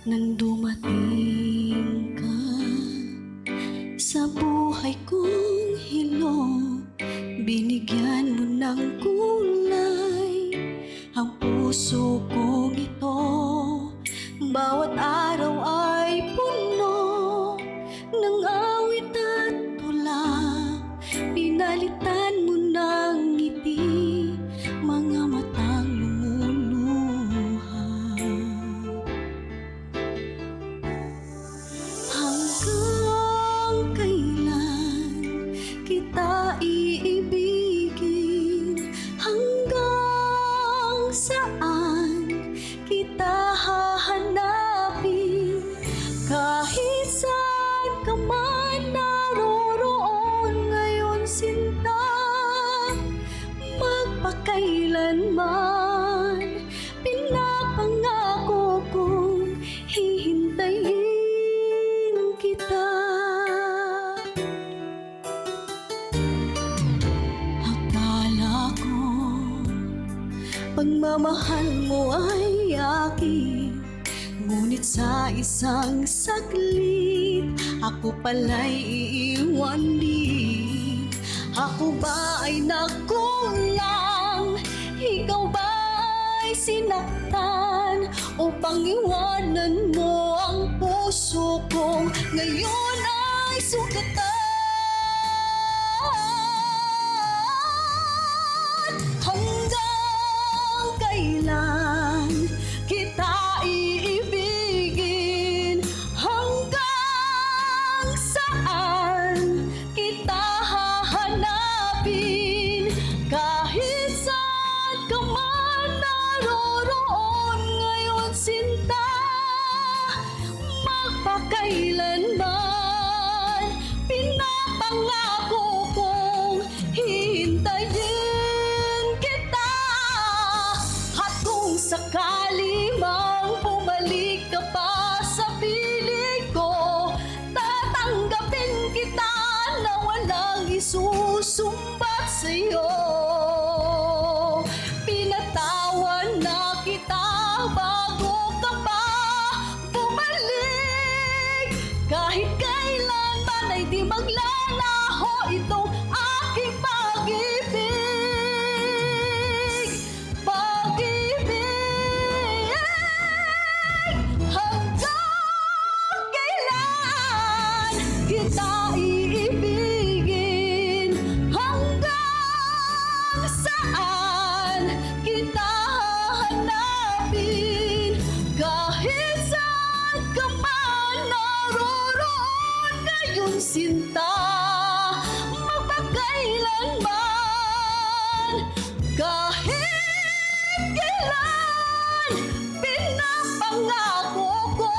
Nang dumating ka sa buhay kong hilong, binigyan mo ng kulay ang puso kong ito. Bawat araw ay puno ng awit at tula, pinalitan mo ng ngiti mga matang lumuluha. Hanggang kailan kita iibigin? Hanggang saan kita hahanapin? Kahit saan ka man naroroon ngayon, sinta, magpakailanman pinapangako kong hihintayin kita. Akala ko pagmamahal mo ay akin, ngunit sa isang saglit ako pala'y iiwan din. Ako ba ay nagkulang? Ikaw ba ay sinaktan? Upang iwanan mo ang puso kong ngayon ay sugatan? Hanggang kailan kita iibigin? Hanggang saan kita hahanapin? Kahit saan ka man naroroon ngayon, sinta, magpakailanman pinapangako kong hihintayin kita. At kung sakali mang bumalik ka pa sa piling ko, tatanggapin kita na walang isusumbat sa'yo. Pinatawan na kita bago ka pa bumalik. Kahit kailanman ay di maglalaho itong aking pag-ibig. Pag-ibig. Hanggang kailan kita iibigin? Hanggang saan kita hahanapin? Kahit saan ka man naroroon ngayon, sinta, magpakailanman, kahit kailan pinapangako ko